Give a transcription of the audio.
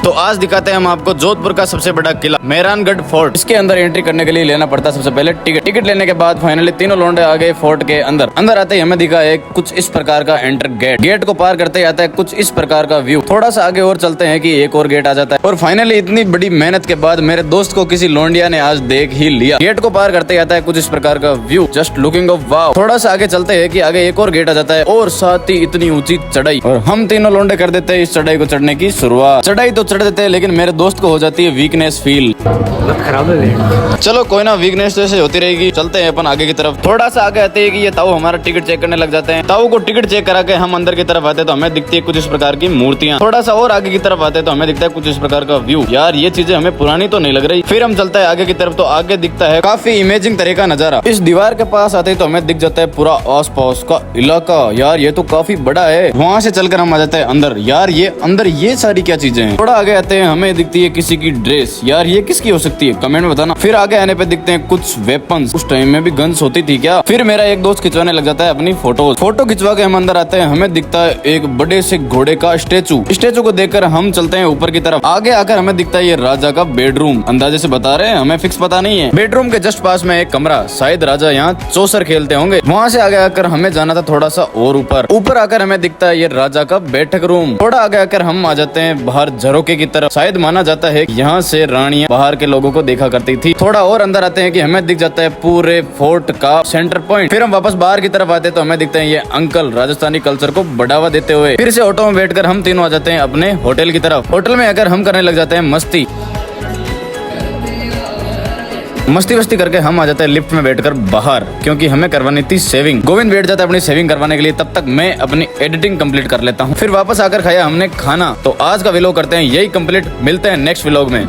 तो आज दिखाते हैं हम आपको जोधपुर का सबसे बड़ा किला मेहरानगढ़ फोर्ट। इसके अंदर एंट्री करने के लिए लेना पड़ता है सबसे पहले टिकट लेने के बाद फाइनली तीनों लौंडे आ गए फोर्ट के अंदर आते ही हमें दिखा है कुछ इस प्रकार का एंटर गेट को पार करते ही आता है कुछ इस प्रकार का व्यू। थोड़ा सा आगे और चलते हैं कि एक और गेट आ जाता है और फाइनली इतनी बड़ी मेहनत के बाद मेरे दोस्त को किसी लौंडिया ने आज देख ही लिया। गेट को पार करते ही आता है कुछ इस प्रकार का व्यू, जस्ट लुकिंग ऑफ वाव। थोड़ा सा आगे चलते हैं कि आगे एक और गेट आ जाता है और साथ ही इतनी ऊंची चढ़ाई और हम तीनों लौंडे कर देते हैं इस चढ़ाई को चढ़ने की शुरुआत। चढ़ाई तो चढ़ देते हैं लेकिन मेरे दोस्त को हो जाती है वीकनेस फील। खराब है। चलो कोई ना, वीकनेस तो ऐसे होती रहेगी। चलते हैं अपन आगे की तरफ। थोड़ा सा आगे आते हैं कि ये ताऊ हमारा टिकट चेक करने लग जाते हैं। ताऊ को टिकट चेक करा के हम अंदर की तरफ आते तो हमें दिखती है कुछ इस प्रकार की मूर्तियां। थोड़ा सा और आगे की तरफ आते तो हमें दिखता है कुछ इस प्रकार का व्यू। यार ये चीजें हमें पुरानी तो नहीं लग रही। फिर हम चलते हैं आगे की तरफ तो आगे दिखता है काफी इमेजिंग तरह का नजारा। इस दीवार के पास आते तो हमें दिख जाता है पूरा आस पास का इलाका। यार ये तो काफी बड़ा है। वहाँ से चलकर हम आ जाते हैं अंदर। यार ये अंदर ये सारी क्या चीजें हैं। थोड़ा आगे आते हैं हमें दिखती है किसी की ड्रेस। यार ये किसकी हो सकती है, कमेंट में बताना। फिर आगे आने पे दिखते हैं कुछ वेपन्स। उस टाइम में भी गन्स होती थी क्या। फिर मेरा एक दोस्त खिंचवाने लग जाता है अपनी फोटो खिंचवा के हम अंदर आते हैं। हमें दिखता है एक बड़े से घोड़े का स्टेचू को देखकर हम चलते हैं ऊपर की तरफ। आगे आकर हमें दिखता है ये राजा का बेडरूम। अंदाजे से बता रहे हैं, हमें फिक्स पता नहीं है। बेडरूम के जस्ट पास में एक कमरा, शायद राजा यहाँ चौसर खेलते होंगे। वहाँ से आगे आकर हमें जाना था थोड़ा सा और ऊपर आकर हमें दिखता है ये राजा का बैठक रूम। थोड़ा आगे आकर हम आ जाते हैं बाहर झरोके की तरफ। शायद माना जाता है यहाँ से रानियां बाहर के लोगों को देखा करती थी। थोड़ा और अंदर आते हैं कि हमें दिख जाता है पूरे फोर्ट का सेंटर पॉइंट। फिर हम वापस बाहर की तरफ आते हैं तो हमें दिखते हैं ये अंकल राजस्थानी कल्चर को बढ़ावा देते हुए। फिर से ऑटो में बैठकर हम तीनों आ जाते हैं अपने होटल की तरफ। होटल में आकर हम करने लग जाते हैं मस्ती करके हम आ जाते हैं लिफ्ट में बैठकर बाहर, क्योंकि हमें करवानी थी सेविंग। गोविंद बैठ जाता है अपनी सेविंग करवाने के लिए। तब तक मैं अपनी एडिटिंग कंप्लीट कर लेता हूँ। फिर वापस आकर खाया हमने खाना। तो आज का व्लॉग करते हैं यही कंप्लीट। मिलते हैं नेक्स्ट व्लॉग में।